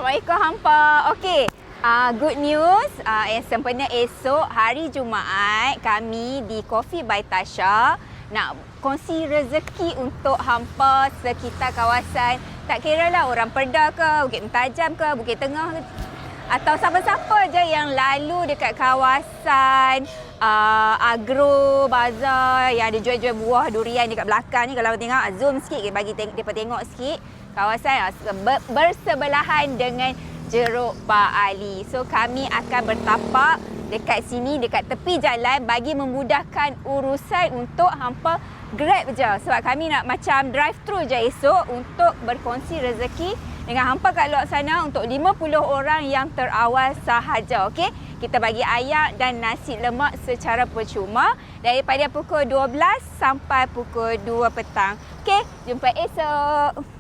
Assalamualaikum hampa. Okey. Good news, yang sempena esok hari Jumaat kami di Coffee by Tasha nak kongsi rezeki untuk hampa sekitar kawasan. Tak kira lah orang Pedah ke, Bukit Mentajam ke, Bukit Tengah ke, atau siapa-siapa je yang lalu dekat kawasan Agro Bazar yang ada jual-jual buah durian dekat belakang ni. Kalau tengok, zoom sikit, bagi mereka tengok sikit. Kawasan bersebelahan dengan Jeruk Pak Ali. So kami akan bertapak dekat sini, dekat tepi jalan bagi memudahkan urusan untuk hampa Grab je. Sebab kami nak macam drive-thru je esok untuk berkongsi rezeki dengan hampa kat luar sana untuk 50 orang yang terawal sahaja. Okey? Kita bagi ayak dan nasi lemak secara percuma daripada pukul 12 sampai pukul 2 petang. Okey? Jumpa esok.